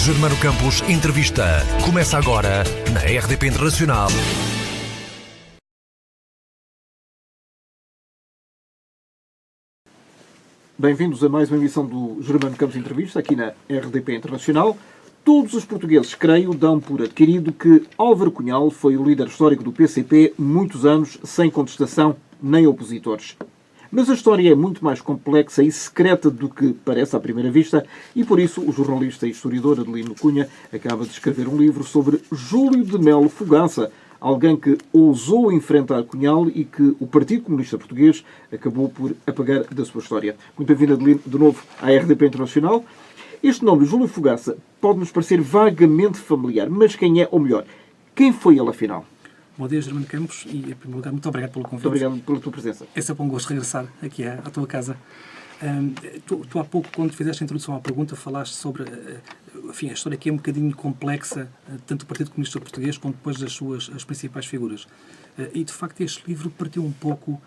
Germano Campos Entrevista. Começa agora na RDP Internacional. Bem-vindos a mais uma emissão do Germano Campos Entrevista, aqui na RDP Internacional. Todos os portugueses, creio, dão por adquirido que Álvaro Cunhal foi o líder histórico do PCP muitos anos, sem contestação nem opositores. Mas a história é muito mais complexa e secreta do que parece à primeira vista e, por isso, o jornalista e historiador Adelino Cunha acaba de escrever um livro sobre Júlio de Melo Fogaça, alguém que ousou enfrentar Cunhal e que o Partido Comunista Português acabou por apagar da sua história. Muito bem-vindo, Adelino, de novo à RDP Internacional. Este nome, Júlio Fogaça, pode-nos parecer vagamente familiar, mas quem é, ou melhor, quem foi ele afinal? Bom dia, Germano Campos, e em primeiro lugar, muito obrigado pelo convite. Muito obrigado pela tua presença. É sempre um gosto regressar aqui à tua casa. Tu há pouco, quando fizeste a introdução à pergunta, falaste sobre a história que é um bocadinho complexa, tanto do Partido Comunista Português como depois das suas as principais figuras. E, de facto, este livro partiu um pouco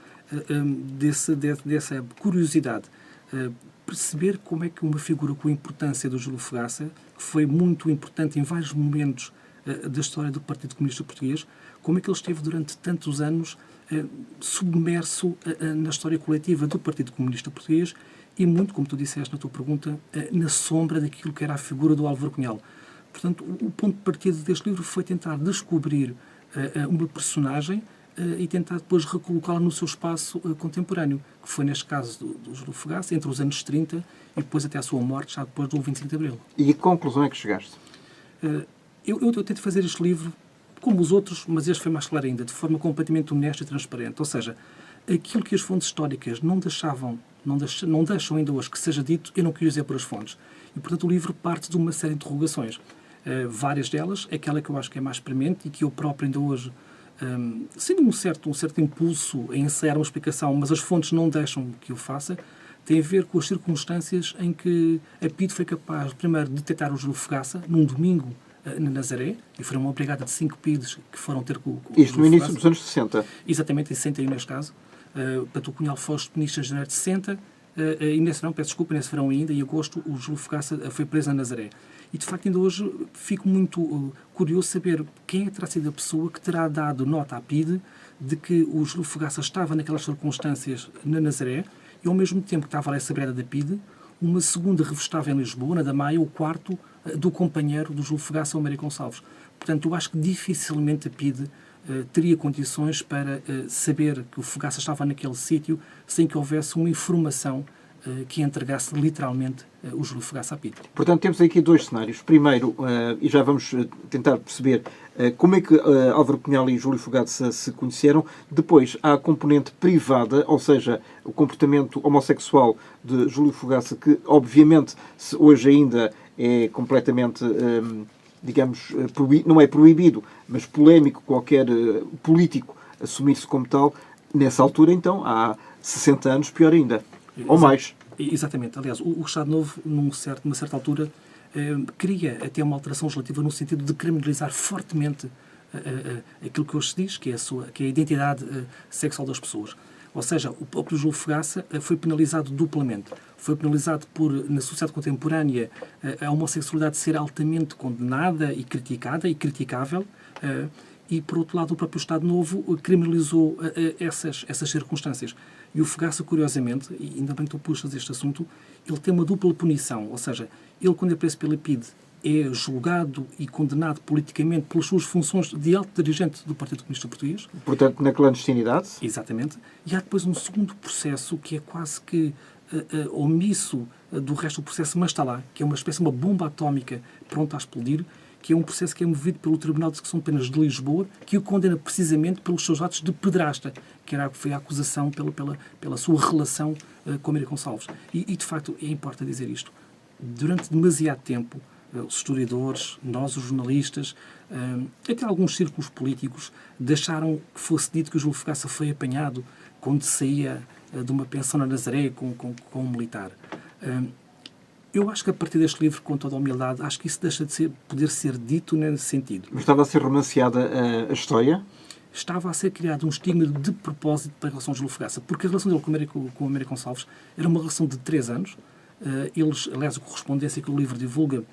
dessa curiosidade. Perceber como é que uma figura com a importância do Júlio Fogaça, que foi muito importante em vários momentos da história do Partido Comunista Português, como é que ele esteve durante tantos anos submerso na história coletiva do Partido Comunista Português e muito, como tu disseste na tua pergunta, na sombra daquilo que era a figura do Álvaro Cunhal. Portanto, o ponto de partida deste livro foi tentar descobrir uma personagem e tentar depois recolocá-la no seu espaço contemporâneo, que foi neste caso do Júlio Fogaça, entre os anos 30 e depois até a sua morte, já depois do 25 de Abril. E a que conclusão é que chegaste? Eu tento fazer este livro como os outros, mas este foi mais claro ainda, de forma completamente honesta e transparente. Ou seja, aquilo que as fontes históricas não deixam ainda hoje que seja dito, eu não queria dizer por as fontes. E, portanto, o livro parte de uma série de interrogações. Várias delas, aquela que eu acho que é mais premente e que eu próprio ainda hoje, sendo um certo impulso em ensaiar uma explicação, mas as fontes não deixam que eu faça, tem a ver com as circunstâncias em que a PIDE foi capaz, primeiro, de detectar o Júlio Fogaça, num domingo, na Nazaré, e foram uma brigada de 5 PIDEs que foram ter com isto no início dos anos 60. Exatamente, em 61 neste caso. Portanto, o Cunhal foi ministro em janeiro de 60, e nesse verão ainda, em agosto, o Júlio Fogaça foi preso na Nazaré. E, de facto, ainda hoje fico muito curioso saber quem terá sido a pessoa que terá dado nota à PIDE de que o Júlio Fogaça estava naquelas circunstâncias na Nazaré e, ao mesmo tempo que estava lá essa brigada da PIDE, uma segunda revestava em Lisboa, na da Maia, o quarto do companheiro do Júlio Fogaça, o Mário Gonçalves. Portanto, eu acho que dificilmente a PIDE teria condições para saber que o Fogaça estava naquele sítio sem que houvesse uma informação que entregasse literalmente o Júlio Fogaça à PIDE. Portanto, temos aqui dois cenários. Primeiro, e já vamos tentar perceber como é que Álvaro Cunhal e Júlio Fogaça se conheceram. Depois, há a componente privada, ou seja, o comportamento homossexual de Júlio Fogaça, que, obviamente, hoje ainda é completamente, não é proibido, mas polémico qualquer político assumir-se como tal. Nessa altura, então, há 60 anos, pior ainda. Ou mais. Exatamente. Aliás, o Estado Novo, numa certa altura, queria até uma alteração legislativa no sentido de criminalizar fortemente aquilo que hoje se diz, que é a identidade sexual das pessoas. Ou seja, o próprio Júlio Fogaça foi penalizado duplamente. Foi penalizado por, na sociedade contemporânea, a homossexualidade ser altamente condenada e criticada e criticável, e, por outro lado, o próprio Estado Novo criminalizou essas circunstâncias. E o Fogaça, curiosamente, e ainda bem que tu puxas este assunto, ele tem uma dupla punição. Ou seja, ele, quando é preso pela PIDE, é julgado e condenado politicamente pelas suas funções de alto dirigente do Partido Comunista Português. Portanto, na clandestinidade. Exatamente. E há depois um segundo processo que é quase que omisso do resto do processo, mas está lá, que é uma espécie de uma bomba atómica pronta a explodir, que é um processo que é movido pelo Tribunal de Execução de Penas de Lisboa, que o condena precisamente pelos seus atos de pedrasta, que foi a acusação pela sua relação com Mário Gonçalves. E, de facto, é importante dizer isto. Durante demasiado tempo, os historiadores, nós, os jornalistas, até alguns círculos políticos, deixaram que fosse dito que o Júlio Fogaça foi apanhado quando saía de uma pensão na Nazaré com um militar. Eu acho que a partir deste livro, com toda a humildade, acho que isso deixa de poder ser dito nesse sentido. Mas estava a ser romanceada a história? Estava a ser criado um estigma de propósito da relação de Júlio Fogaça, porque a relação dele com o Mário Gonçalves era uma relação de 3 anos. Eles, aliás, a correspondência que o livro divulga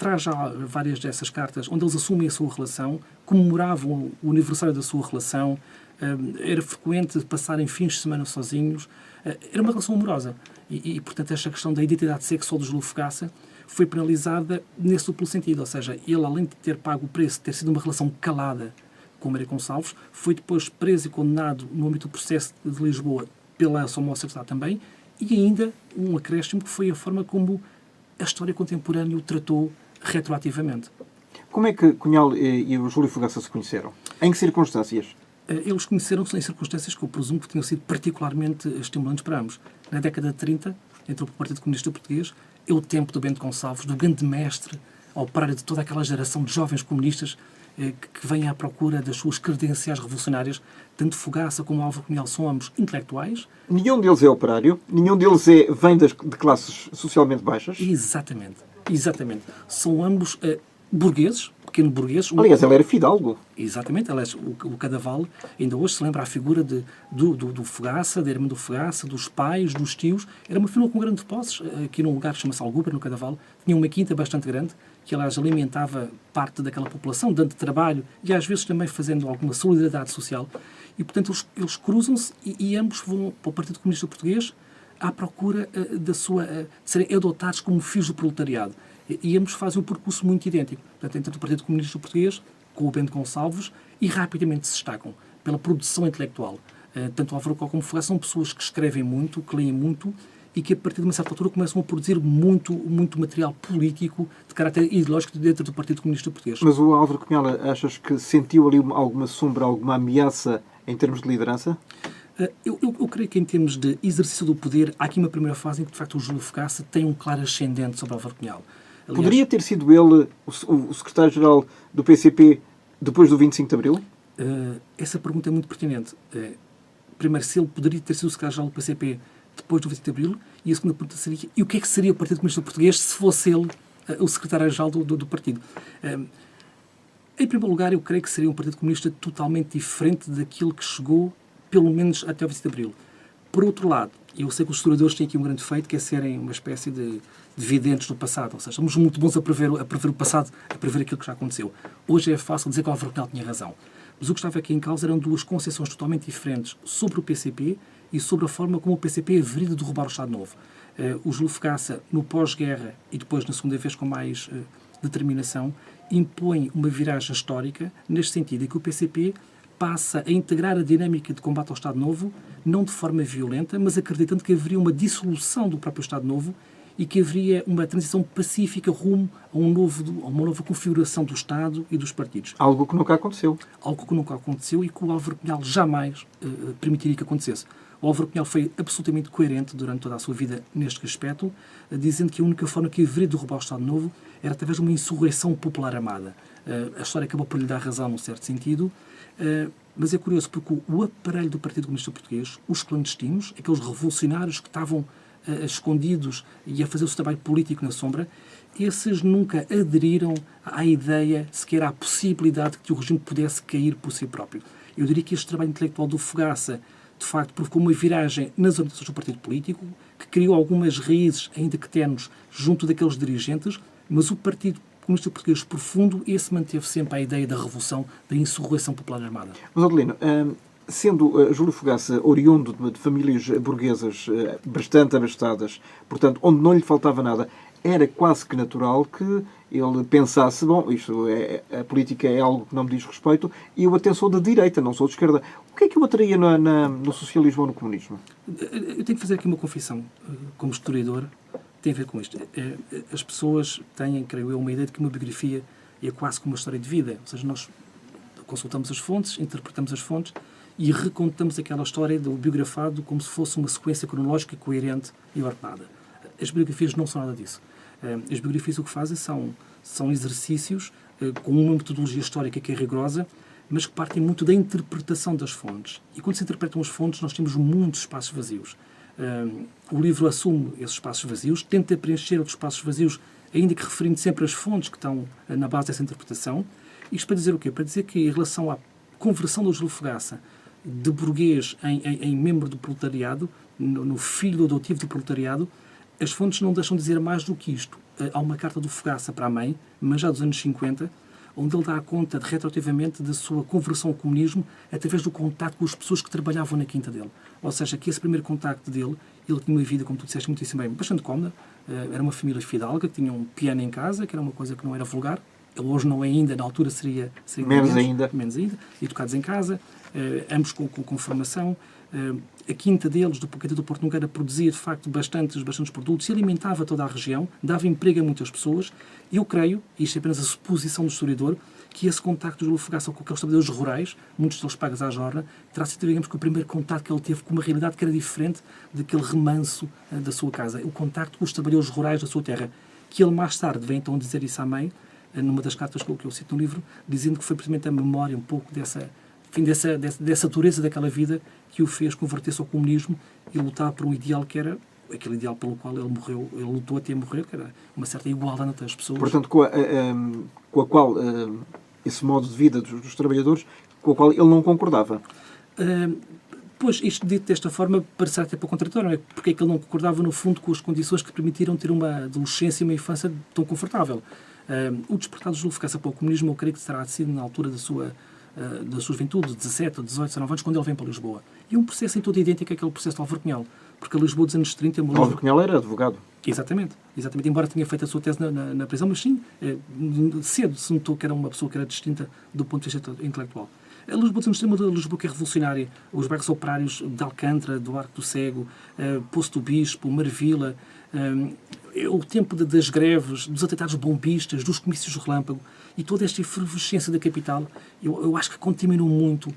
traz já várias dessas cartas onde eles assumem a sua relação, comemoravam o aniversário da sua relação, era frequente passarem fins de semana sozinhos, era uma relação amorosa. Portanto, esta questão da identidade sexual do Júlio Fogaça foi penalizada nesse duplo sentido, ou seja, ele, além de ter pago o preço de ter sido uma relação calada com Maria Gonçalves, foi depois preso e condenado no âmbito do processo de Lisboa pela sua homossexualidade também, e ainda um acréscimo que foi a forma como a história contemporânea o tratou retroativamente. Como é que Cunhal e o Júlio Fogaça se conheceram? Em que circunstâncias? Eles conheceram-se em circunstâncias que eu presumo que tinham sido particularmente estimulantes para ambos. Na década de 30, entrou para o Partido Comunista Português, é o tempo do Bento Gonçalves, do grande mestre, ao operário de toda aquela geração de jovens comunistas que vêm à procura das suas credenciais revolucionárias. Tanto Fogaça como Álvaro Cunhal são ambos intelectuais. Nenhum deles é operário, nenhum deles vem de classes socialmente baixas. Exatamente. São ambos burgueses, pequeno burgueses. Aliás, ele era fidalgo. Exatamente, aliás, o Cadaval ainda hoje se lembra a figura do Fogaça, da irmã do Fogaça, dos pais, dos tios. Era uma família com grandes posses, aqui num lugar que chama-se Algubra, no Cadaval. Tinha uma quinta bastante grande, que aliás alimentava parte daquela população, dando trabalho e às vezes também fazendo alguma solidariedade social. E, portanto, eles cruzam-se e ambos vão para o Partido Comunista Português à procura de serem adotados como filhos do proletariado. E ambos fazem um percurso muito idêntico. Portanto, entra no Partido Comunista Português, com o Bento Gonçalves, e rapidamente se destacam pela produção intelectual. Tanto Álvaro Cunhal como Fogaça são pessoas que escrevem muito, que leem muito, e que a partir de uma certa altura começam a produzir muito material político de caráter ideológico dentro do Partido Comunista Português. Mas o Álvaro Cunhal, achas que sentiu ali alguma sombra, alguma ameaça em termos de liderança? Eu creio que em termos de exercício do poder, há aqui uma primeira fase em que, de facto, o Júlio Fogaça tem um claro ascendente sobre Álvaro Cunhal. Aliás, poderia ter sido ele o secretário-geral do PCP depois do 25 de Abril? Essa pergunta é muito pertinente. Primeiro, se ele poderia ter sido o secretário-geral do PCP depois do 25 de Abril, e a segunda pergunta seria, e o que é que seria o Partido Comunista Português se fosse ele o secretário-geral do partido? Em primeiro lugar, eu creio que seria um Partido Comunista totalmente diferente daquilo que chegou, pelo menos até o 25 de Abril. Por outro lado, eu sei que os historiadores têm aqui um grande feito, que é serem uma espécie de videntes do passado, ou seja, somos muito bons a prever o passado, a prever aquilo que já aconteceu. Hoje é fácil dizer que o Álvaro Cunhal tinha razão. Mas o que estava aqui em causa eram duas concepções totalmente diferentes sobre o PCP e sobre a forma como o PCP haveria de derrubar o Estado Novo. O Júlio Fogaça, no pós-guerra e depois na segunda vez com mais determinação, impõe uma viragem histórica, neste sentido, em que o PCP passa a integrar a dinâmica de combate ao Estado Novo, não de forma violenta, mas acreditando que haveria uma dissolução do próprio Estado Novo e que haveria uma transição pacífica rumo a uma nova configuração do Estado e dos partidos. Algo que nunca aconteceu. Algo que nunca aconteceu e que o Álvaro Cunhal jamais permitiria que acontecesse. O Álvaro Cunhal foi absolutamente coerente durante toda a sua vida neste aspecto, dizendo que a única forma que haveria de derrubar o Estado Novo era através de uma insurreição popular armada. A história acabou por lhe dar razão num certo sentido, mas é curioso porque o aparelho do Partido Comunista Português, os clandestinos, aqueles revolucionários que estavam escondidos e a fazer o seu trabalho político na sombra, esses nunca aderiram à ideia, sequer à possibilidade de que o regime pudesse cair por si próprio. Eu diria que este trabalho intelectual do Fogaça, de facto, provocou uma viragem nas orientações do partido político, que criou algumas raízes, ainda que tenues, junto daqueles dirigentes, mas o Partido Comunista Português profundo, esse manteve sempre a ideia da revolução, da insurreição popular armada. Mas, Adelino, sendo Júlio Fogaça oriundo de famílias burguesas bastante abastadas, portanto, onde não lhe faltava nada, era quase que natural que ele pensasse, bom, a política é algo que não me diz respeito, e eu até sou da direita, não sou de esquerda. O que é que o atraía no socialismo ou no comunismo? Eu tenho que fazer aqui uma confissão, como historiador, tem a ver com isto. As pessoas têm, creio eu, uma ideia de que uma biografia é quase como uma história de vida, ou seja, nós consultamos as fontes, interpretamos as fontes e recontamos aquela história do biografado como se fosse uma sequência cronológica coerente e ordenada. As biografias não são nada disso. As biografias o que fazem são exercícios com uma metodologia histórica que é rigorosa, mas que partem muito da interpretação das fontes. E quando se interpretam as fontes, nós temos muitos espaços vazios. O livro assume esses espaços vazios, tenta preencher outros espaços vazios, ainda que referindo sempre as fontes que estão na base dessa interpretação. Isto para dizer o quê? Para dizer que, em relação à conversão do Júlio Fogaça de burguês em membro do proletariado, no filho adotivo do proletariado, as fontes não deixam de dizer mais do que isto. há uma carta do Fogaça para a mãe, mas já dos anos 50, onde ele dá conta, retroativamente, da sua conversão ao comunismo através do contacto com as pessoas que trabalhavam na quinta dele. Ou seja, que esse primeiro contacto dele, ele tinha uma vida, como tu disseste muitíssimo bem, bastante cómoda. Era uma família fidalga, que tinha um piano em casa, que era uma coisa que não era vulgar. Ele hoje não é ainda, na altura seria menos ainda. Educados em casa, ambos com formação. A quinta deles, do Quinta do Porto Nogueira, produzia, de facto, bastantes produtos e alimentava toda a região, dava emprego a muitas pessoas. Eu creio, e isto é apenas a suposição do historiador, que esse contacto do Júlio Fogaça com aqueles trabalhadores rurais, muitos deles pagos à jorna, terá sido, digamos, que o primeiro contacto que ele teve com uma realidade que era diferente daquele remanso da sua casa. O contacto com os trabalhadores rurais da sua terra, que ele mais tarde vem então dizer isso à mãe, numa das cartas que eu cito no livro, dizendo que foi precisamente a memória um pouco dessa dureza daquela vida que o fez converter-se ao comunismo e lutar por um ideal que era aquele ideal pelo qual ele morreu, ele lutou até morrer, que era uma certa igualdade entre as pessoas. Portanto, com a qual esse modo de vida dos trabalhadores, com o qual ele não concordava. Pois, isto dito desta forma parece até pouco contraditório, não é? Porque é que ele não concordava, no fundo, com as condições que permitiram ter uma adolescência e uma infância tão confortável. O despertar do Júlio Fogaça para o comunismo, eu creio que terá sido na altura da sua juventude, 17, 18, 19 anos, quando ele vem para Lisboa. E um processo em todo idêntico àquele processo de Álvaro Cunhal. Porque a Lisboa dos anos 30... Álvaro Cunhal era advogado. Exatamente. Embora tenha feito a sua tese na prisão, mas sim, cedo se notou que era uma pessoa que era distinta do ponto de vista intelectual. A Lisboa dos anos 30 é uma Lisboa que é revolucionária. Os bairros operários de Alcântara, do Arco do Cego, Poço do Bispo, Marvila, o tempo das greves, dos atentados bombistas, dos comícios relâmpago e toda esta efervescência da capital, eu acho que contaminou muito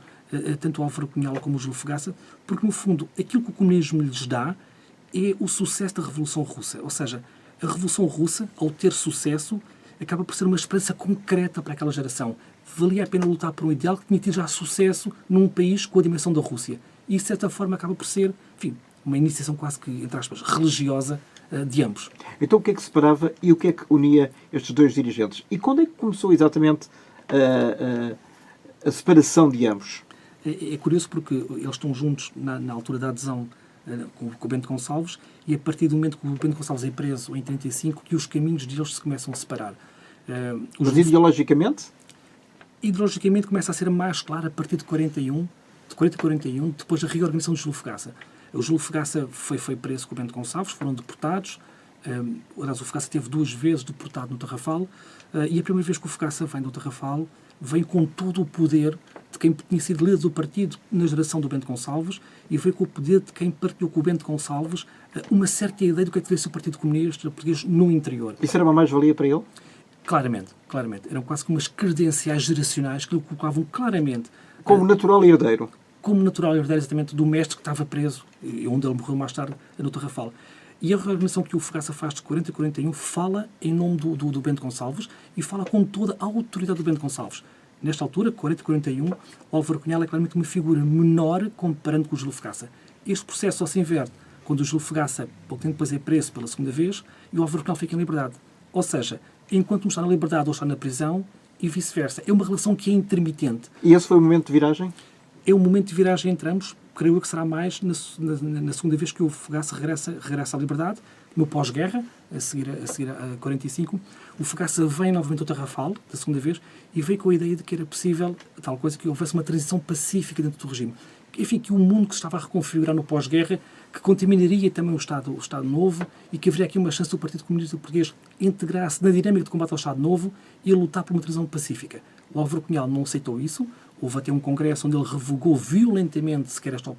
tanto o Álvaro Cunhal como o Júlio Fogaça, porque, no fundo, aquilo que o comunismo lhes dá é o sucesso da Revolução Russa. Ou seja, a Revolução Russa, ao ter sucesso, acaba por ser uma esperança concreta para aquela geração. Valia a pena lutar por um ideal que tinha tido já sucesso num país com a dimensão da Rússia. E, de certa forma, acaba por ser, enfim, uma iniciação quase que, entre aspas, religiosa de ambos. Então, o que é que separava e o que é que unia estes dois dirigentes? E quando é que começou exatamente a separação de ambos? É curioso porque eles estão juntos na altura da adesão com o Bento Gonçalves e a partir do momento que o Bento Gonçalves é preso em 1935 que os caminhos deles se começam a separar. Mas ideologicamente? Ideologicamente começa a ser mais claro a partir de 40 a 41, depois da reorganização de Júlio Fogaça. O Júlio Fogaça foi preso com o Bento Gonçalves, foram deportados. Aliás, o Fogaça teve 2 vezes deportado no Tarrafal e a primeira vez que o Fogaça vem do Tarrafal vem com todo o poder de quem tinha sido líder do partido na geração do Bento Gonçalves e veio com o poder de quem partilhou com o Bento Gonçalves uma certa ideia do que é que devia ser o Partido Comunista Português no interior. Isso era uma mais-valia para ele? Claramente. Eram quase como umas credenciais geracionais que lhe colocavam claramente... Como natural herdeiro. Como natural herdeiro, exatamente, do mestre que estava preso, e onde ele morreu mais tarde, no Tarrafal. E a reorganização que o Fogaça faz de 40 a 41 fala em nome do Bento Gonçalves e fala com toda a autoridade do Bento Gonçalves. Nesta altura, 40 a 41, o Álvaro Cunhal é claramente uma figura menor comparando com o Júlio Fogaça. Este processo só se inverte quando o Júlio Fogaça, pouco tempo depois, é preso pela segunda vez e o Álvaro Cunhal fica em liberdade. Ou seja, enquanto um está na liberdade ou está na prisão e vice-versa. É uma relação que é intermitente. E esse foi o momento de viragem? É um momento de viragem entre ambos. Creio eu que será mais na segunda vez que o Fogaça regressa à liberdade, no pós-guerra, a seguir a 45. O Fogaça vem novamente ao Tarrafal, da segunda vez, e veio com a ideia de que era possível, tal coisa, que houvesse uma transição pacífica dentro do regime. Enfim, que o mundo que se estava a reconfigurar no pós-guerra, que contaminaria também o Estado Novo e que haveria aqui uma chance do Partido Comunista Português integrar-se na dinâmica de combate ao Estado Novo e lutar por uma transição pacífica. O Álvaro Cunhal não aceitou isso. Houve até um congresso onde ele revogou violentamente sequer esta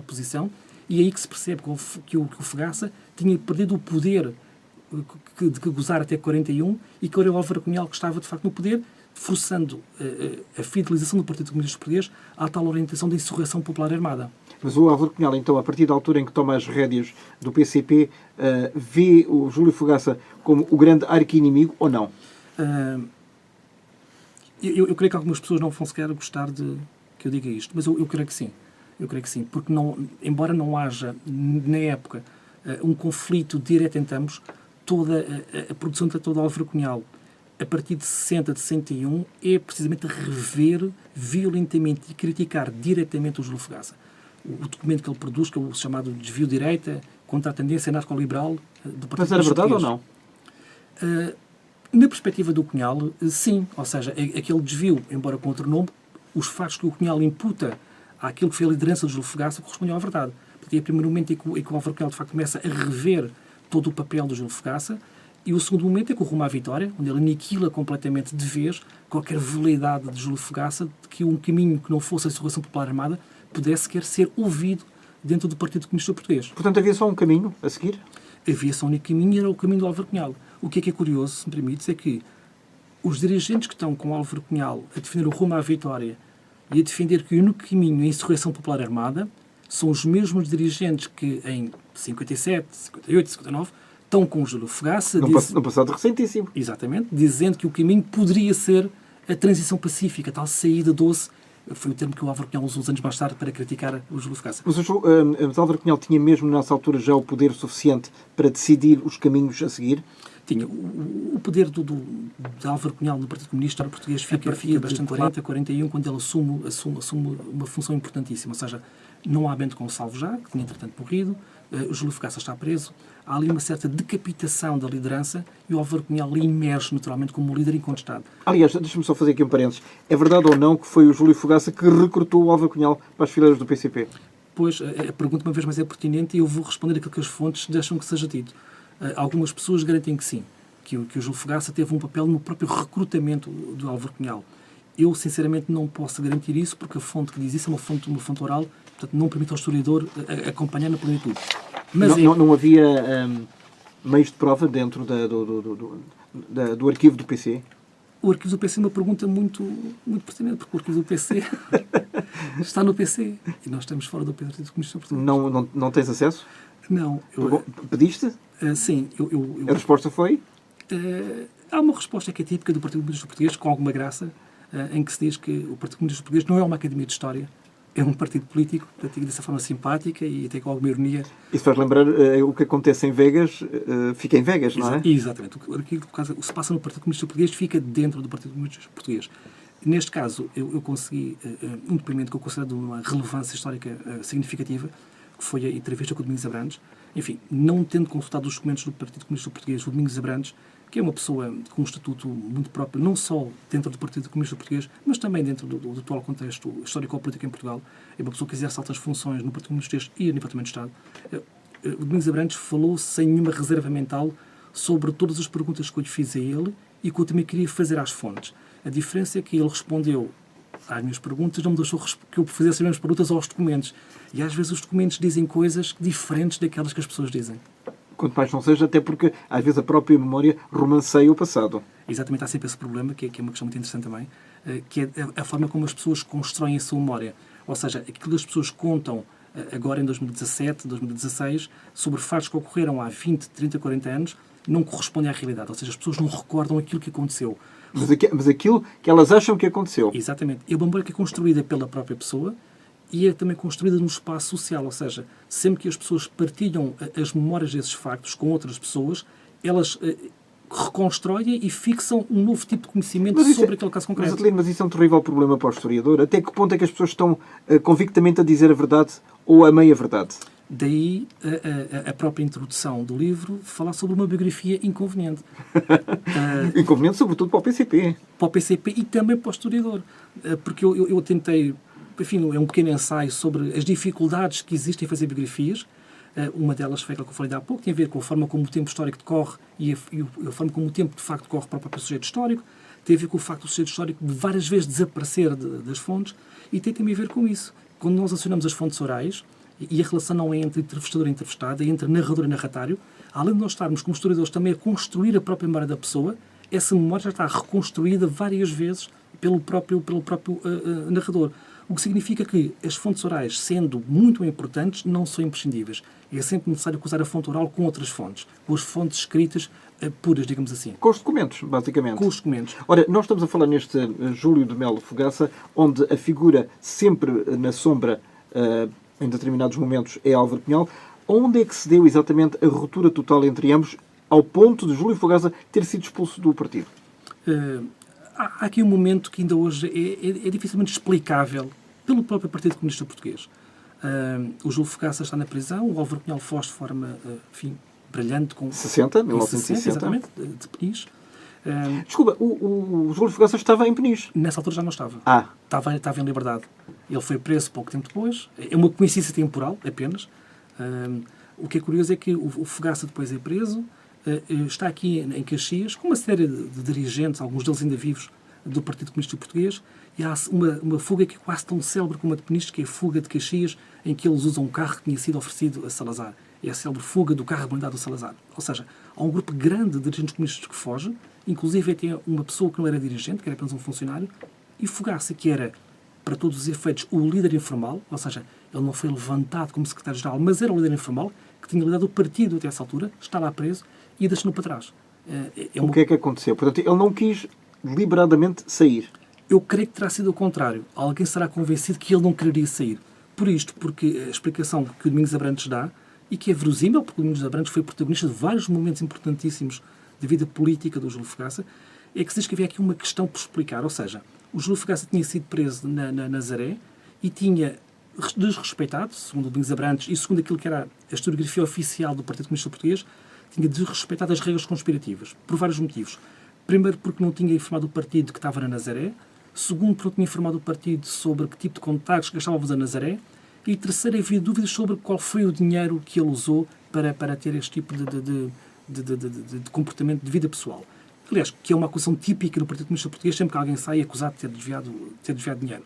oposição e é aí que se percebe que o Fogaça tinha perdido o poder de que gozar até 41 e que era o Álvaro Cunhal que estava de facto no poder, forçando a fidelização do Partido Comunista Português à tal orientação da insurreição popular armada. Mas o Álvaro Cunhal, então, a partir da altura em que toma as rédeas do PCP, vê o Júlio Fogaça como o grande arqui-inimigo ou não? Eu creio que algumas pessoas não vão sequer gostar de que eu diga isto, mas eu creio que sim. Eu creio que sim, porque embora não haja, na época, um conflito direto entre ambos, toda a produção de todo o Álvaro Cunhal, a partir de 60, de 61, é precisamente rever violentamente e criticar diretamente o Júlio Fogaça. O documento que ele produz, que é o chamado desvio direita, contra a tendência narco-liberal do Partido Comunista Português. Mas era verdade ou não? Na perspectiva do Cunhal, sim. Ou seja, aquele desvio, embora com outro nome, os factos que o Cunhal imputa àquilo que foi a liderança do Júlio Fogaça correspondiam à verdade. Porque é o primeiro momento em que o Álvaro Cunhal, de facto, começa a rever todo o papel do Júlio Fogaça, e o segundo momento é que o rumo à vitória, onde ele aniquila completamente de vez qualquer veleidade de Júlio Fogaça de que um caminho que não fosse a Insurreição Popular Armada pudesse sequer ser ouvido dentro do Partido Comunista Português. Portanto, havia só um caminho a seguir? Havia só um único caminho, e era o caminho do Álvaro Cunhal. O que é curioso, se me permites, é que os dirigentes que estão com o Álvaro Cunhal a defender o rumo à vitória e a defender que o único caminho é a Insurreição Popular Armada são os mesmos dirigentes que em 57, 58, 59 estão com o Júlio Fogaça. No passado recentíssimo. Exatamente, dizendo que o caminho poderia ser a transição pacífica, a tal saída doce. Foi o termo que o Álvaro Cunhal usou uns anos mais tarde para criticar o Júlio Fogaça. Mas o Álvaro Cunhal tinha mesmo, nessa altura, já o poder suficiente para decidir os caminhos a seguir? Tinha. O poder de Álvaro Cunhal no Partido Comunista Português fica bastante 40, 41, quando ele assume uma função importantíssima. Ou seja, não há Bento Gonçalves já, que tinha entretanto morrido, o Júlio Fogaça está preso, há ali uma certa decapitação da liderança e o Álvaro Cunhal ali emerge naturalmente como um líder incontestado. Aliás, deixa-me só fazer aqui um parênteses. É verdade ou não que foi o Júlio Fogaça que recrutou o Álvaro Cunhal para as fileiras do PCP? Pois, a pergunta uma vez mais é pertinente e eu vou responder aquilo que as fontes deixam que seja dito. Algumas pessoas garantem que sim, que o Júlio Fogaça teve um papel no próprio recrutamento do Álvaro Cunhal. Eu, sinceramente, não posso garantir isso, porque a fonte que diz isso é uma fonte oral, portanto, não permite ao historiador acompanhar na plenitude. Mas não havia meios de prova dentro do arquivo do PC? O arquivo do PC é uma pergunta muito pertinente, porque o arquivo do PC está no PC e nós estamos fora do Partido Comunista Português. Não tens acesso? Não. Pediste? Sim. A resposta foi? Há uma resposta que é típica do Partido Comunista Português, com alguma graça, em que se diz que o Partido Comunista Português não é uma academia de história, é um partido político, portanto, dessa forma simpática e até com alguma ironia. Isso faz lembrar o que acontece em Vegas, fica em Vegas, não é? Exatamente. O que se passa no Partido Comunista Português fica dentro do Partido Comunista Português. Neste caso, eu consegui um depoimento que eu considero de uma relevância histórica significativa, que foi a entrevista com o Domingos Abrantes. Enfim, não tendo consultado os documentos do Partido Comunista Português, o Domingos Abrantes, que é uma pessoa com um estatuto muito próprio, não só dentro do Partido Comunista Português, mas também dentro do atual contexto histórico-político em Portugal. É uma pessoa que exerce altas funções no Partido Comunista Português e no Departamento de Estado. O Domingos Abrantes falou sem nenhuma reserva mental sobre todas as perguntas que eu lhe fiz a ele e que eu também queria fazer às fontes. A diferença é que ele respondeu às minhas perguntas, não me deixou que eu fizesse as mesmas perguntas aos documentos. E às vezes os documentos dizem coisas diferentes daquelas que as pessoas dizem. Quanto mais não seja, até porque às vezes a própria memória romanceia o passado. Exatamente, há sempre esse problema, que é uma questão muito interessante também, que é a forma como as pessoas constroem a sua memória. Ou seja, aquilo que as pessoas contam agora em 2017, 2016, sobre fatos que ocorreram há 20, 30, 40 anos, não correspondem à realidade. Ou seja, as pessoas não recordam aquilo que aconteceu. Mas aquilo que elas acham que aconteceu. Exatamente. É uma memória que é construída pela própria pessoa e é também construída no espaço social. Ou seja, sempre que as pessoas partilham as memórias desses factos com outras pessoas, elas reconstroem e fixam um novo tipo de conhecimento sobre aquele caso concreto. Mas isso é um terrível problema para o historiador. Até que ponto é que as pessoas estão convictamente a dizer a verdade ou a meia-verdade? Daí a própria introdução do livro falar sobre uma biografia inconveniente. Inconveniente sobretudo para o PCP. Para o PCP e também para o historiador. Porque eu tentei, enfim, é um pequeno ensaio sobre as dificuldades que existem em fazer biografias. Uma delas foi aquela que eu falei há pouco, tem a ver com a forma como o tempo histórico decorre e a forma como o tempo de facto decorre para o próprio sujeito histórico. Tem a ver com o facto do sujeito histórico de várias vezes desaparecer das fontes e tem também a ver com isso. Quando nós acionamos as fontes orais, e a relação não é entre entrevistador e entrevistado, é entre narrador e narratário, além de nós estarmos como historiadores também a construir a própria memória da pessoa, essa memória já está reconstruída várias vezes pelo próprio narrador. O que significa que as fontes orais, sendo muito importantes, não são imprescindíveis. É sempre necessário usar a fonte oral com outras fontes, com as fontes escritas puras, digamos assim. Com os documentos, basicamente. Com os documentos. Ora, nós estamos a falar neste Júlio de Melo Fogaça, onde a figura sempre na sombra, em determinados momentos, é Álvaro Cunhal. Onde é que se deu exatamente a ruptura total entre ambos, ao ponto de Júlio Fogaça ter sido expulso do partido? Há aqui um momento que ainda hoje é dificilmente explicável pelo próprio Partido Comunista Português. O Júlio Fogaça está na prisão, o Álvaro Cunhal foge de forma, brilhante com... 1960. Exatamente, de Peniche. Desculpa, o Júlio Fogaça estava em Peniche? Nessa altura já não estava. Estava em liberdade. Ele foi preso pouco tempo depois. É uma coincidência temporal, apenas. O que é curioso é que o Fogaça depois é preso, está aqui em Caxias, com uma série de dirigentes, alguns deles ainda vivos, do Partido Comunista Português, e há uma fuga que é quase tão célebre como a de Peniche, que é a fuga de Caxias, em que eles usam um carro que tinha sido oferecido a Salazar. É a célebre fuga do carro blindado do Salazar. Ou seja, há um grupo grande de dirigentes comunistas que foge, inclusive tem uma pessoa que não era dirigente, que era apenas um funcionário, e Fogaça, que era, para todos os efeitos, o líder informal, ou seja, ele não foi levantado como secretário-geral, mas era o líder informal, que tinha liderado o partido até essa altura, está lá preso e deixa-no para trás. O que é que aconteceu? Portanto, ele não quis deliberadamente sair. Eu creio que terá sido o contrário. Alguém será convencido que ele não quereria sair. Porque a explicação que o Domingos Abrantes dá, e que é verosímil, porque o Domingos Abrantes foi protagonista de vários momentos importantíssimos da vida política do Júlio Fogaça, é que se diz que havia aqui uma questão por explicar. Ou seja, o Júlio Fogaça tinha sido preso na Nazaré e tinha desrespeitado, segundo o Domingos Abrantes e segundo aquilo que era a historiografia oficial do Partido Comunista Português, tinha desrespeitado as regras conspirativas, por vários motivos. Primeiro, porque não tinha informado o partido que estava na Nazaré. Segundo, porque não tinha informado o partido sobre que tipo de contactos gastávamos a Nazaré. E terceiro, havia dúvidas sobre qual foi o dinheiro que ele usou para ter este tipo de comportamento de vida pessoal. Aliás, que é uma acusação típica do Partido Comunista Português, sempre que alguém sai acusado de ter desviado dinheiro.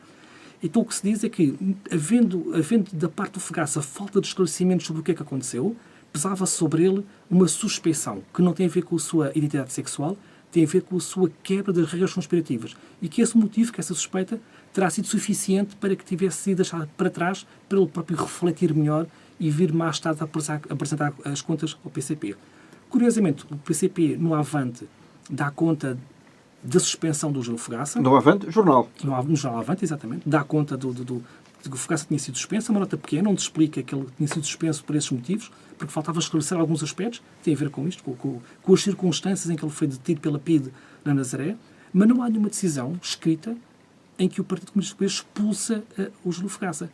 Então o que se diz é que, havendo da parte do Fogaça falta de esclarecimentos sobre o que é que aconteceu, pesava sobre ele uma suspeição que não tem a ver com a sua identidade sexual, tem a ver com a sua quebra das regras conspirativas. E que esse motivo, que essa suspeita, terá sido suficiente para que tivesse sido deixado para trás, para ele próprio refletir melhor e vir mais tarde a apresentar as contas ao PCP. Curiosamente, o PCP, no Avante, dá conta da suspensão do Júlio Fogaça. No Avante, jornal. No jornal Avante, exatamente. Dá conta de que o Fogaça tinha sido suspenso. Uma nota pequena, onde explica que ele tinha sido suspenso por esses motivos, porque faltava esclarecer alguns aspectos, tem a ver com isto, com as circunstâncias em que ele foi detido pela PIDE na Nazaré, mas não há nenhuma decisão escrita em que o Partido Comunista Português expulsa o Júlio Fogaça.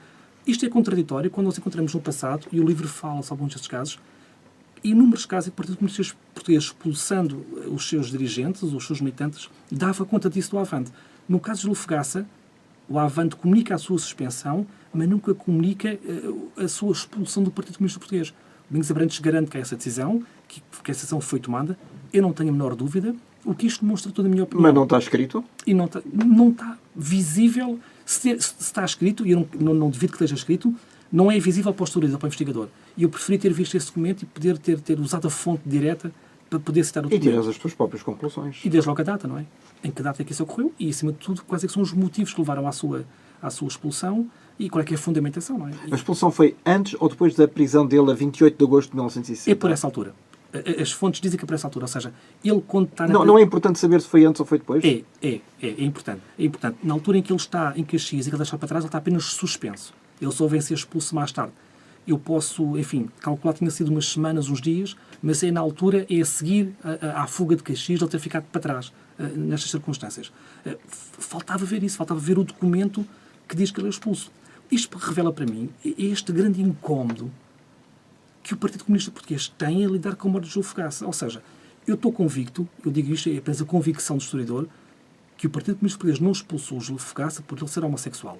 Isto é contraditório quando nós encontramos no passado, e o livro fala sobre alguns destes casos, inúmeros casos em que o Partido Comunista Português, expulsando os seus dirigentes, os seus militantes, dava conta disso do Avante. No caso de Júlio Fogaça, o Avante comunica a sua suspensão, mas nunca comunica a sua expulsão do Partido Comunista Português. O Domingos Abrantes garante que essa decisão, que essa decisão foi tomada. Eu não tenho a menor dúvida. O que isto demonstra toda a minha opinião. Mas não está escrito? E não está visível. Se está escrito, e eu não devido que esteja escrito, não é visível para o historiador, para o investigador. E eu preferi ter visto esse documento e poder ter usado a fonte direta para poder citar o documento. E tiras as tuas próprias conclusões. E desde logo a data, não é? Em que data é que isso ocorreu e, acima de tudo, quais é que são os motivos que levaram à sua expulsão e qual é que é a fundamentação, não é? A expulsão foi antes ou depois da prisão dele a 28 de agosto de 1960? É por essa altura. As fontes dizem que é por essa altura. Ou seja, ele quando está... Não é importante saber se foi antes ou foi depois? É importante. É importante. Na altura em que ele está em Caxias e que ele deixa para trás, ele está apenas suspenso. Ele só vem ser expulso mais tarde. Eu posso, enfim, calcular que tinha sido umas semanas, uns dias, mas na altura é a seguir à fuga de Caxias ele ter ficado para trás nestas circunstâncias. Faltava ver isso, faltava ver o documento que diz que ele é expulso. Isto revela para mim este grande incómodo que o Partido Comunista Português tem a lidar com a morte de Júlio Fogaça. Ou seja, eu estou convicto, eu digo isto, é apenas a convicção do historiador, que o Partido Comunista Português não expulsou o Júlio Fogaça por ele ser homossexual.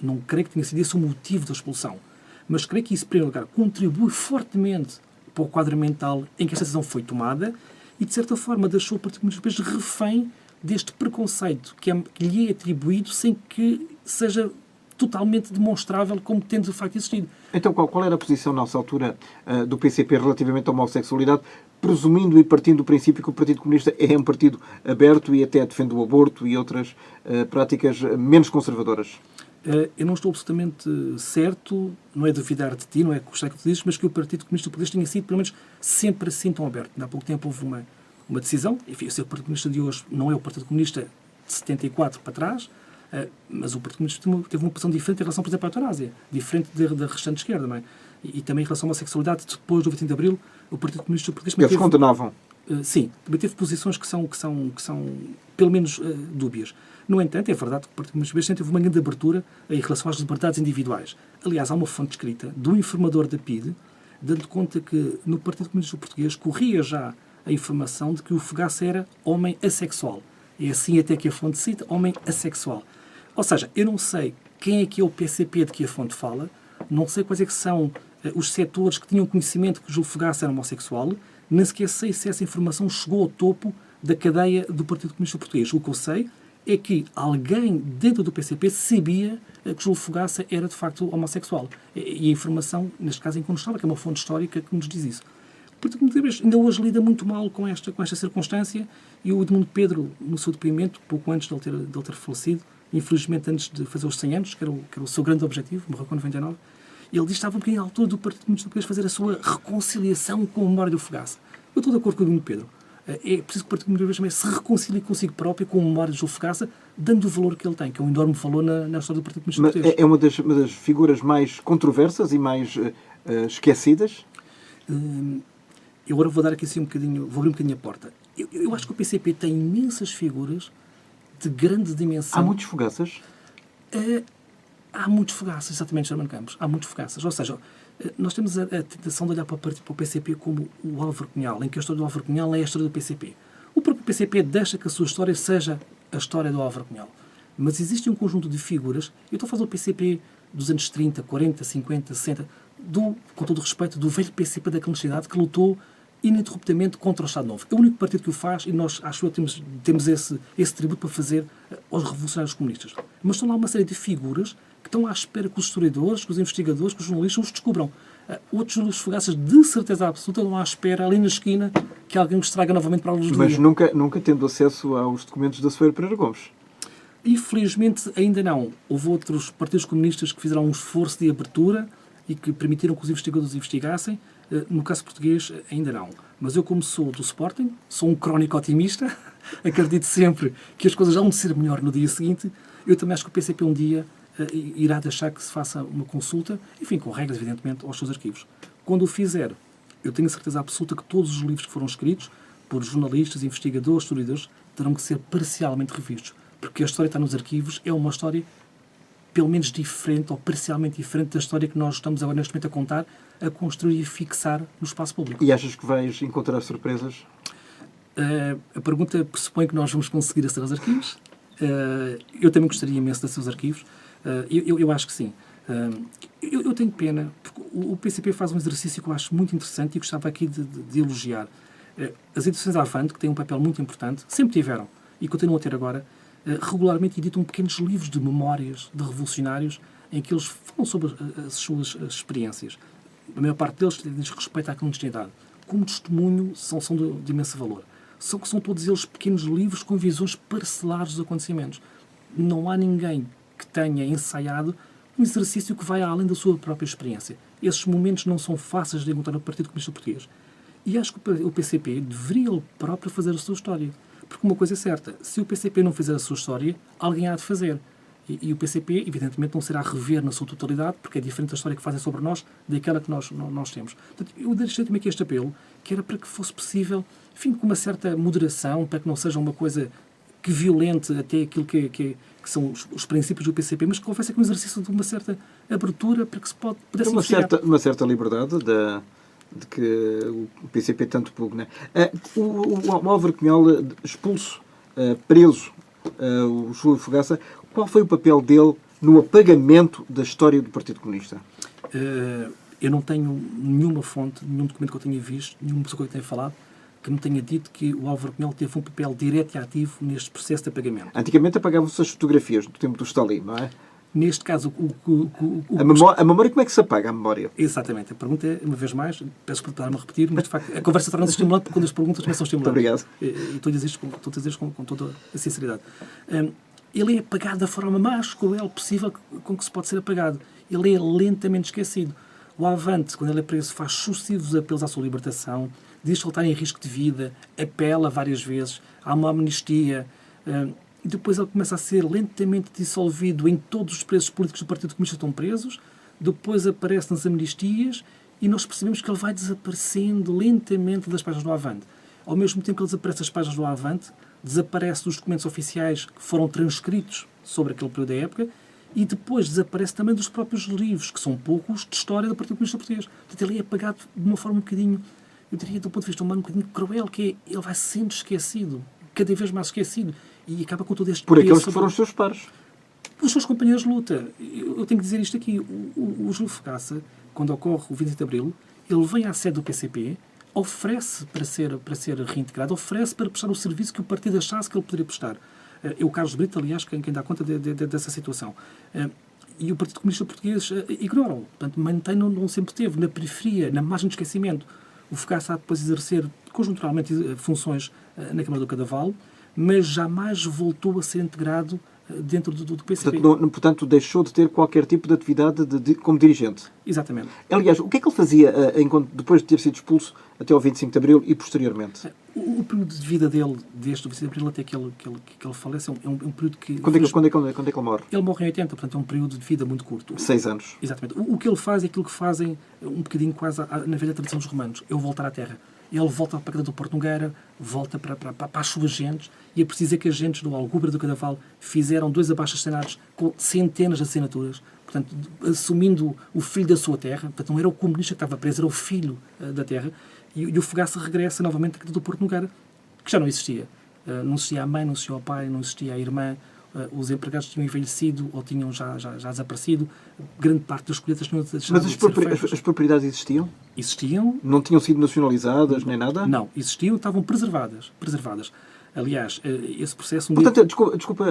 Não creio que tenha sido esse o motivo da expulsão. Mas creio que isso, em primeiro lugar, contribui fortemente para o quadro mental em que esta decisão foi tomada e, de certa forma, deixou o Partido Comunista Português refém deste preconceito que lhe é atribuído sem que seja totalmente demonstrável como tendo de facto existido. Então, qual era a posição, nessa altura, do PCP relativamente à homossexualidade, presumindo e partindo do princípio que o Partido Comunista é um partido aberto e até defende o aborto e outras práticas menos conservadoras? Eu não estou absolutamente certo, não é duvidar de ti, não é gostar que tu dizes, mas que o Partido Comunista Português tenha sido, pelo menos, sempre assim tão aberto. Há pouco tempo houve uma decisão, enfim, o Partido Comunista de hoje não é o Partido Comunista de 74 para trás, mas o Partido Comunista teve uma posição diferente em relação, por exemplo, à eutanásia, diferente da restante esquerda, não é? E também em relação à homossexualidade, depois do 25 de Abril, o Partido Comunista Português... Eles condenavam? Sim, também teve posições que são pelo menos, dúbias. No entanto, é verdade que o Partido Comunista Português sempre teve uma grande abertura em relação às liberdades individuais. Aliás, há uma fonte escrita do informador da PIDE, dando conta que no Partido Comunista Português corria já a informação de que o Fogaça era homem assexual. É assim até que a fonte cita, homem assexual. Ou seja, eu não sei quem é que é o PCP de que a fonte fala, não sei quais é que são os setores que tinham conhecimento que o Júlio Fogaça era homossexual, nem sequer sei se essa informação chegou ao topo da cadeia do Partido Comunista Português. O que eu sei é que alguém dentro do PCP sabia que Júlio Fogaça era de facto homossexual. E a informação, neste caso, incontestável, que é uma fonte histórica que nos diz isso. O Partido Comunista Português ainda hoje lida muito mal com esta circunstância, e o Edmundo Pedro, no seu depoimento, pouco antes de ele ter falecido, infelizmente antes de fazer os 100 anos, que era o seu grande objetivo, morreu com 99, ele diz que estava um bocadinho à altura do Partido Comunista Português fazer a sua reconciliação com a memória do Fogaça. Eu estou de acordo com o Edmundo Pedro. É preciso que o Partido Comunista Português se reconcilie consigo próprio com a memória de Júlio Fogaça, dando o valor que ele tem, que é um enorme valor na história do Partido Comunista Português. É uma das figuras mais controversas e mais esquecidas? Eu agora vou dar aqui assim vou abrir um bocadinho a porta. Eu acho que o PCP tem imensas figuras de grande dimensão. Há muitos Fogaças? Há muitos Fogaças, exatamente, Germano Campos. Há muitos Fogaças. Ou seja, nós temos a tentação de olhar para o PCP como o Álvaro Cunhal, em que a história do Álvaro Cunhal é a história do PCP. O próprio PCP deixa que a sua história seja a história do Álvaro Cunhal. Mas existe um conjunto de figuras, eu estou a falar do PCP dos anos 30, 40, 50, 60, com todo o respeito, do velho PCP da clandestinidade que lutou ininterruptamente contra o Estado Novo. É o único partido que o faz, e nós, acho eu, temos esse tributo para fazer aos revolucionários comunistas. Mas estão lá uma série de figuras que estão à espera que os historiadores, que os investigadores, que os jornalistas os descubram. Outros Júlios Fogaças, de certeza absoluta, estão à espera, ali na esquina, que alguém os traga novamente para a luz do dia. Mas nunca tendo acesso aos documentos da Soeiro Pereira Gomes. Infelizmente, ainda não. Houve outros partidos comunistas que fizeram um esforço de abertura e que permitiram que os investigadores investigassem. No caso português, ainda não. Mas eu, como sou do Sporting, sou um crónico otimista, acredito sempre que as coisas vão ser melhor no dia seguinte. Eu também acho que o PCP um dia irá deixar que se faça uma consulta, enfim, com regras, evidentemente, aos seus arquivos. Quando o fizer, eu tenho a certeza absoluta que todos os livros que foram escritos por jornalistas, investigadores, historiadores, terão que ser parcialmente revistos. Porque a história que está nos arquivos é uma história pelo menos diferente ou parcialmente diferente da história que nós estamos agora neste momento a contar, a construir e fixar no espaço público. E achas que vais encontrar surpresas? A pergunta pressupõe que nós vamos conseguir aceder aos arquivos. Eu também gostaria imenso de aceder aos arquivos. Eu acho que sim. Eu tenho pena, porque o PCP faz um exercício que eu acho muito interessante e gostava aqui de elogiar. As edições Avante, que têm um papel muito importante, sempre tiveram, e continuam a ter agora, regularmente editam pequenos livros de memórias de revolucionários em que eles falam sobre as suas experiências. A maior parte deles diz respeito à clandestinidade. Como testemunho, são de imenso valor. São todos eles pequenos livros com visões parcelares dos acontecimentos. Não há ninguém que tenha ensaiado um exercício que vai além da sua própria experiência. Esses momentos não são fáceis de encontrar no Partido Comunista Português. E acho que o PCP deveria ele próprio fazer a sua história. Porque uma coisa é certa, se o PCP não fizer a sua história, alguém há de fazer. E o PCP, evidentemente, não será rever na sua totalidade, porque é diferente da história que fazem sobre nós daquela que nós temos. Portanto, eu deixei também aqui este apelo, que era para que fosse possível, enfim, com uma certa moderação, para que não seja uma coisa que violente até aquilo que são os princípios do PCP, mas que houvesse aqui um exercício de uma certa abertura para que se pudesse uma certa liberdade de que o PCP tanto pugna. O Álvaro Cunhal, expulso, preso, o Júlio Fogaça, qual foi o papel dele no apagamento da história do Partido Comunista? Eu não tenho nenhuma fonte, nenhum documento que eu tenha visto, nenhuma pessoa que eu tenha falado, que me tenha dito que o Álvaro Cunhal teve um papel direto e ativo neste processo de apagamento. Antigamente apagavam-se as fotografias do tempo do Stalin, não é? Neste caso, a memória, como é que se apaga a memória? Exatamente. A pergunta é, uma vez mais, peço para estar-me a repetir, mas de facto a conversa torna-se estimulante porque quando as perguntas começam a estimular. Muito obrigado. E estou a dizer isto com toda a sinceridade. Ele é apagado da forma mais cruel possível com que se pode ser apagado. Ele é lentamente esquecido. O Avante, quando ele é preso, faz sucessivos apelos à sua libertação, diz que ele está em risco de vida, apela várias vezes, há uma amnistia. Depois ele começa a ser lentamente dissolvido em todos os presos políticos do Partido Comunista estão presos, depois aparece nas amnistias e nós percebemos que ele vai desaparecendo lentamente das páginas do Avante. Ao mesmo tempo que ele desaparece das páginas do Avante, desaparece dos documentos oficiais que foram transcritos sobre aquele período da época e depois desaparece também dos próprios livros, que são poucos, de história do Partido Comunista Português. Portanto, ele é apagado de uma forma um bocadinho, eu diria, do ponto de vista humano, um bocadinho cruel, que é, ele vai sendo esquecido, cada vez mais esquecido, e acaba com todo este Por peso aqueles que sobre foram os seus pares. os seus companheiros de luta. Eu tenho que dizer isto aqui. O Júlio Fogaça, quando ocorre o 25 de Abril, ele vem à sede do PCP, oferece para ser reintegrado, oferece para prestar o serviço que o partido achasse que ele poderia prestar. É o Carlos Brito, aliás, quem dá conta dessa situação. E o Partido Comunista Português ignora-o. Portanto, mantém-no, não sempre teve, na periferia, na margem de esquecimento. O Fogaça há depois de exercer, conjunturalmente, funções na Câmara do Cadaval, mas jamais voltou a ser integrado dentro do PCP. Portanto, deixou de ter qualquer tipo de atividade como dirigente. Exatamente. Aliás, o que é que ele fazia depois de ter sido expulso até ao 25 de Abril e posteriormente? O período de vida dele, desde o 25 de Abril até que ele falece, é um período que... Quando é que ele morre? Ele morre em 80, portanto é um período de vida muito curto. 6 anos. Exatamente. O que ele faz é aquilo que fazem um bocadinho quase na velha tradição dos romanos. É o voltar à terra. Ele volta para a Queda do Porto Nogueira, volta para as suas gentes, e é preciso que as gentes do Algobre do Cadaval fizeram 2 abaixo-assinados com centenas de assinaturas, portanto, assumindo o filho da sua terra. Portanto, não era o comunista que estava preso, era o filho da terra. E o Fogaça regressa novamente à Queda do Porto Nogueira, que já não existia. Não existia a mãe, não existia o pai, não existia a irmã. Os empregados tinham envelhecido ou tinham já desaparecido. Grande parte das colheitas tinham deixado de ser feitas. As propriedades existiam? Existiam. Não tinham sido nacionalizadas, nem nada? Não, existiam, estavam preservadas. Aliás, esse processo... Portanto, desculpa,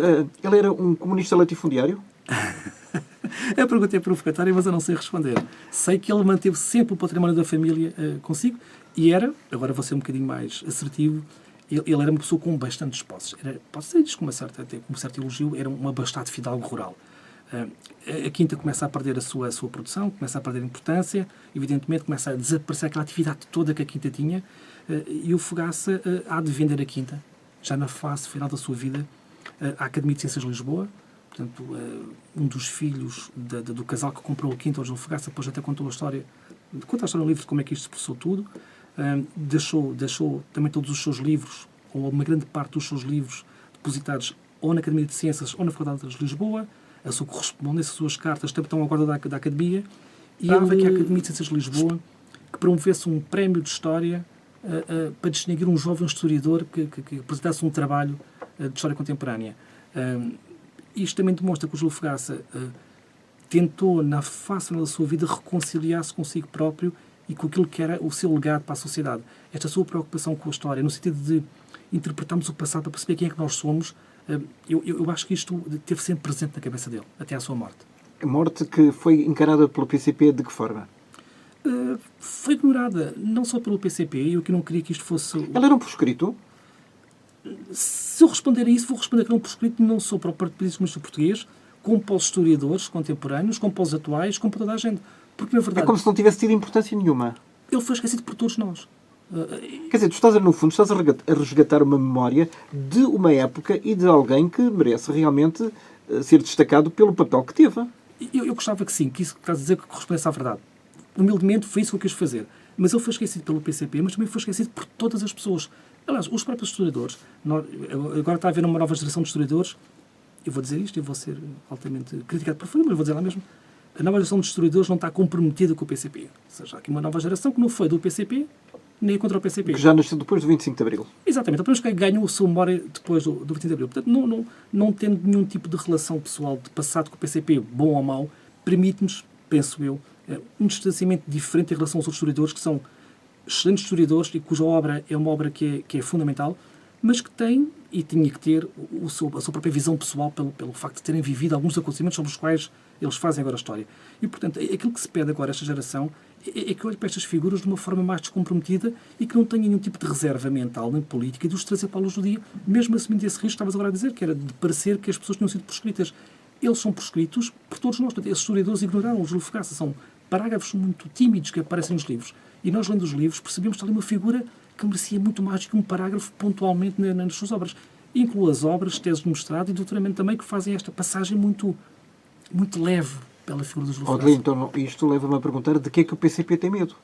ele era um comunista latifundiário? A pergunta é provocatória, mas eu não sei responder. Sei que ele manteve sempre o património da família consigo e era, agora vou ser um bocadinho mais assertivo, ele era uma pessoa com bastantes posses. Posso dizer isto com um certo elogio, era um abastado fidalgo rural. A Quinta começa a perder a sua produção, começa a perder importância, evidentemente começa a desaparecer aquela atividade toda que a Quinta tinha, e o Fogaça há de vender a Quinta, já na fase final da sua vida, à Academia de Ciências de Lisboa. Portanto, um dos filhos do casal que comprou a Quinta, o João Fogaça, depois até conta a história no livro de como é que isto se processou tudo. Deixou também todos os seus livros, ou uma grande parte dos seus livros, depositados ou na Academia de Ciências ou na Faculdade de Lisboa. A sua correspondência, as suas cartas também estão à guarda da Academia. E ele veio aqui à Academia de Ciências de Lisboa que promovesse um prémio de História para distinguir um jovem historiador que apresentasse um trabalho de História Contemporânea. Isto também demonstra que o Júlio Fogaça tentou, na fase final da sua vida, reconciliar-se consigo próprio e com aquilo que era o seu legado para a sociedade. Esta sua preocupação com a história, no sentido de interpretarmos o passado para perceber quem é que nós somos, eu acho que isto esteve sempre presente na cabeça dele, até à sua morte. A morte que foi encarada pelo PCP de que forma? Foi ignorada, não só pelo PCP, eu aqui não queria que isto fosse... Ele era um proscrito? Se eu responder a isso, vou responder que era um proscrito não só para o Partido Comunista Português, como para os historiadores contemporâneos, como para os atuais, como para toda a gente. Porque, na verdade, é como se não tivesse tido importância nenhuma. Ele foi esquecido por todos nós. Quer dizer, no fundo, estás a resgatar uma memória de uma época e de alguém que merece realmente ser destacado pelo papel que teve. Eu gostava que sim, que isso que estás a dizer que correspondesse à verdade. Humildemente, foi isso que eu quis fazer. Mas ele foi esquecido pelo PCP, mas também foi esquecido por todas as pessoas. Aliás, os próprios historiadores. Agora está a haver uma nova geração de historiadores. Eu vou dizer isto, eu vou ser altamente criticado por fora, mas vou dizer lá mesmo. A nova geração de historiadores não está comprometida com o PCP. Ou seja, há aqui uma nova geração que não foi do PCP, nem contra o PCP. Que já nasceu depois do 25 de Abril. Exatamente. Apenas que ganhou a sua memória depois do 25 de Abril. Portanto, não tendo nenhum tipo de relação pessoal de passado com o PCP, bom ou mau, permite-nos, penso eu, um distanciamento diferente em relação aos outros historiadores, que são excelentes historiadores e cuja obra é uma obra que é fundamental, mas que tem e tinha que ter a sua própria visão pessoal pelo facto de terem vivido alguns acontecimentos sobre os quais eles fazem agora a história. E, portanto, aquilo que se pede agora a esta geração é que olhe para estas figuras de uma forma mais descomprometida e que não tenha nenhum tipo de reserva mental nem política e de os trazer para a luz do dia, mesmo assumindo esse risco que estavas agora a dizer, que era de parecer que as pessoas tinham sido proscritas. Eles são proscritos por todos nós. Portanto, esses historiadores ignoraram o Júlio Fogaça. São parágrafos muito tímidos que aparecem nos livros. E nós, lendo os livros, percebemos que ali uma figura que merecia muito mais do que um parágrafo pontualmente nas suas obras. Inclui as obras, teses de mestrado e doutoramento também, que fazem esta passagem muito leve pela figura do Júlio Fogaça. Então, isto leva-me a perguntar de que é que o PCP tem medo?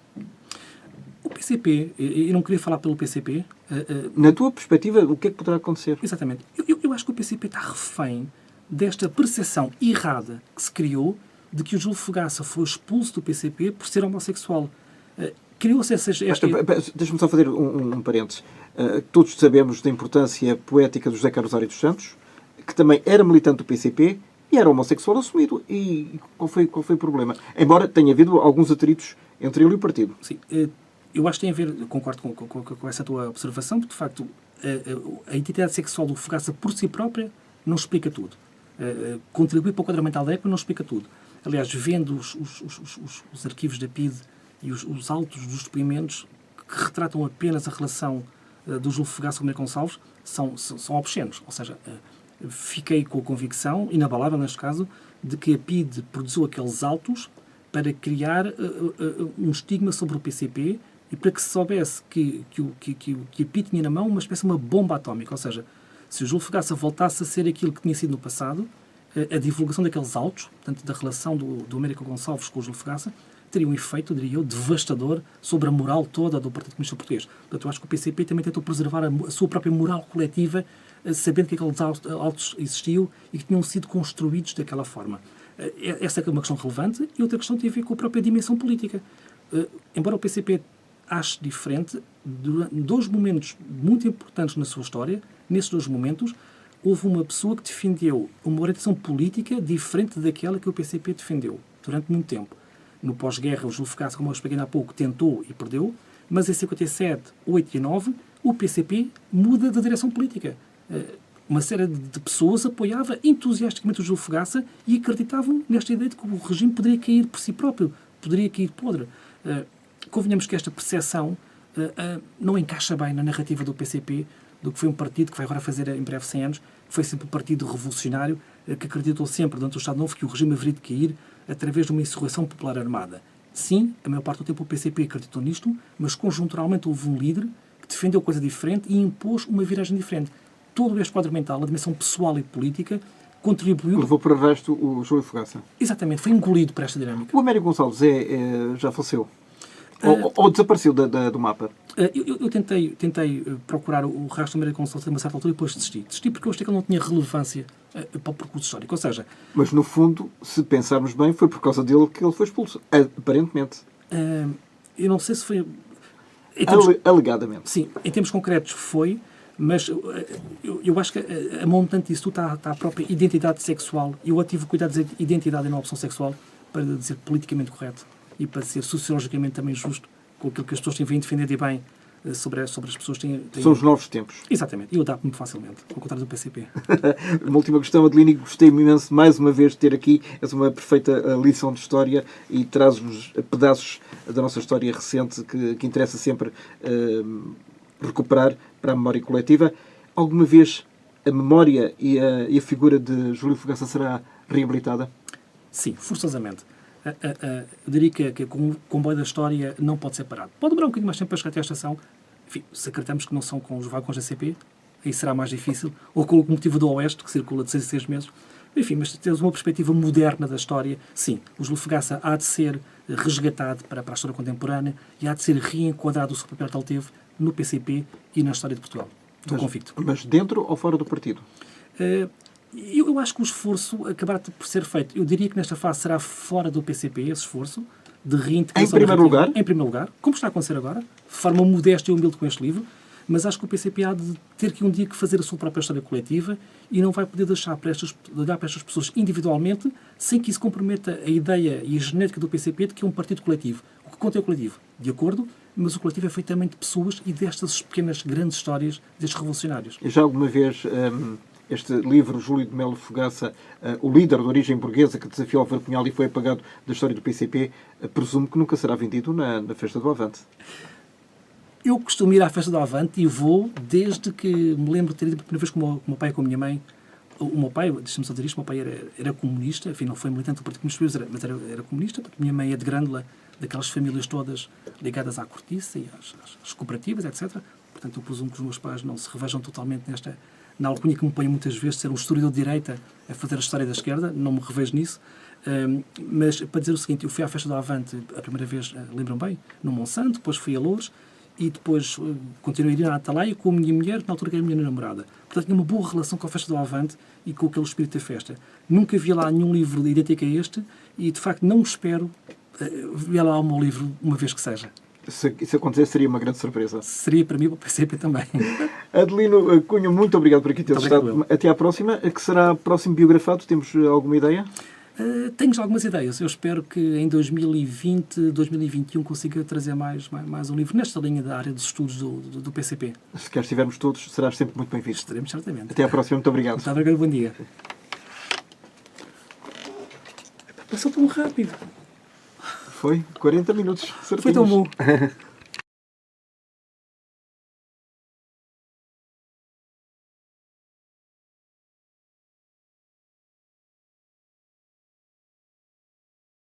O PCP, eu não queria falar pelo PCP. Na tua perspectiva, o que é que poderá acontecer? Exatamente. Eu acho que o PCP está refém desta percepção errada que se criou de que o Júlio Fogaça foi expulso do PCP por ser homossexual. Criou-se esta... Deixa-me só fazer um parênteses. Todos sabemos da importância poética do José Carlos Ari dos Santos, que também era militante do PCP e era homossexual assumido. E qual foi o problema? Embora tenha havido alguns atritos entre ele e o partido. Sim, eu acho que tem a ver, concordo com essa tua observação, porque de facto a identidade sexual do Fogaça por si própria não explica tudo. Contribuir para o quadramento da época não explica tudo. Aliás, vendo os arquivos da PIDE e os autos dos depoimentos que retratam apenas a relação do Júlio Fogaça com o Américo Gonçalves são obscenos. Ou seja, fiquei com a convicção, inabalável neste caso, de que a PIDE produziu aqueles autos para criar um estigma sobre o PCP e para que se soubesse que a PIDE tinha na mão uma espécie de uma bomba atómica. Ou seja, se o Júlio Fogaça voltasse a ser aquilo que tinha sido no passado, a divulgação daqueles autos, portanto, da relação do Américo Gonçalves com o Júlio Fogaça, teria um efeito, diria eu, devastador sobre a moral toda do Partido Comunista Português. Portanto, eu acho que o PCP também tentou preservar a sua própria moral coletiva, sabendo que aqueles autos existiam e que tinham sido construídos daquela forma. Essa é uma questão relevante e outra questão tem a ver com a própria dimensão política. Embora o PCP ache diferente, em dois momentos muito importantes na sua história, nesses dois momentos, houve uma pessoa que defendeu uma orientação política diferente daquela que o PCP defendeu durante muito tempo. No pós-guerra, o Júlio Fogaça, como eu expliquei há pouco, tentou e perdeu, mas em 57, 8 e 9, o PCP muda de direção política. Uma série de pessoas apoiava entusiasticamente o Júlio Fogaça e acreditavam nesta ideia de que o regime poderia cair por si próprio, poderia cair podre. Convenhamos que esta percepção não encaixa bem na narrativa do PCP, do que foi um partido que vai agora fazer em breve 100 anos, que foi sempre um partido revolucionário, que acreditou sempre, durante o Estado Novo, que o regime haveria de cair através de uma insurreição popular armada. Sim, a maior parte do tempo o PCP acreditou nisto, mas conjunturalmente houve um líder que defendeu coisa diferente e impôs uma viragem diferente. Todo este quadro mental, a dimensão pessoal e política, contribuiu... Levou para o resto o Júlio Fogaça. Exatamente, foi engolido por esta dinâmica. O Américo Gonçalves já faleceu? Ou desapareceu do mapa? Eu tentei procurar o resto do Américo Gonçalves a uma certa altura e depois desisti. Desisti porque eu achei que ele não tinha relevância para o percurso histórico. Ou seja... Mas, no fundo, se pensarmos bem, foi por causa dele que ele foi expulso. Aparentemente. Eu não sei se foi... Alegadamente. Sim, em termos concretos foi, mas eu acho que a montante disso tudo está a própria identidade sexual. E eu tive cuidado de dizer identidade e não opção sexual para dizer politicamente correto e para ser sociologicamente também justo com aquilo que as pessoas têm vindo defender de bem sobre as pessoas. São os novos tempos. Exatamente. E eu adapto-me facilmente, ao contrário do PCP. Uma última questão, Adelino, gostei imenso mais uma vez de ter aqui. És uma perfeita lição de história e traz-nos pedaços da nossa história recente que interessa sempre recuperar para a memória coletiva. Alguma vez a memória e a figura de Júlio Fogaça será reabilitada? Sim, forçosamente. Eu diria que o comboio da história não pode ser parado. Pode demorar um bocadinho mais tempo para chegar até a estação. Enfim, se acreditamos que não são com os vagões da CP, aí será mais difícil. Ou com o locomotivo do Oeste, que circula de 6 em 6 meses. Enfim, mas temos uma perspectiva moderna da história. Sim, o Júlio Fogaça há de ser resgatado para a história contemporânea e há de ser reenquadrado o seu papel que ele teve no PCP e na história de Portugal. Estou convicto. Mas dentro ou fora do partido? Eu acho que o esforço acabará por ser feito. Eu diria que nesta fase será fora do PCP esse esforço de reintegração. Em primeiro lugar? Em primeiro lugar, como está a acontecer agora, de forma modesta e humilde com este livro, mas acho que o PCP há de ter que um dia que fazer a sua própria história coletiva e não vai poder deixar de olhar para estas pessoas individualmente sem que isso comprometa a ideia e a genética do PCP de que é um partido coletivo. O que conta é o coletivo, de acordo, mas o coletivo é feito também de pessoas e destas pequenas, grandes histórias destes revolucionários. Já alguma vez... este livro, Júlio de Melo Fogaça, o líder de origem burguesa que desafiou Álvaro Cunhal e foi apagado da história do PCP, presumo que nunca será vendido na Festa do Avante. Eu costumo ir à Festa do Avante e vou desde que me lembro de ter ido a primeira vez com o meu pai e com a minha mãe. O meu pai, deixa-me só dizer isto, o meu pai era comunista, enfim, não foi militante do Partido Comunista, mas era comunista, porque a minha mãe é de Grândola, daquelas famílias todas ligadas à cortiça e às cooperativas, etc. Portanto, eu presumo que os meus pais não se revejam totalmente na alcunha que me põe muitas vezes de ser um historiador de direita a fazer a história da esquerda, não me revejo nisso, mas para dizer o seguinte, eu fui à Festa do Avante a primeira vez, lembram bem, no Monsanto, depois fui a Loures, e depois continuei a ir à Atalaia com a minha mulher, na altura que era a minha namorada. Portanto, tinha uma boa relação com a festa do Avante e com aquele espírito da festa. Nunca vi lá nenhum livro idêntico a este e, de facto, não espero ver lá o meu livro uma vez que seja. Se isso acontecesse, seria uma grande surpresa. Seria para mim e para o PCP também. Adelino Cunha, muito obrigado por aqui teres Muito estado. obrigado. Até à próxima. Que será próximo biografado? Temos alguma ideia? Tenho já algumas ideias. Eu espero que em 2020, 2021 consiga trazer mais um livro nesta linha da área dos estudos do PCP. Se cá estivermos todos, serás sempre muito bem-vindo. Estaremos certamente. Até à próxima. Muito obrigado. Muito obrigado, bom dia. Passou tão rápido. Foi 40 minutos. Foi tão bom.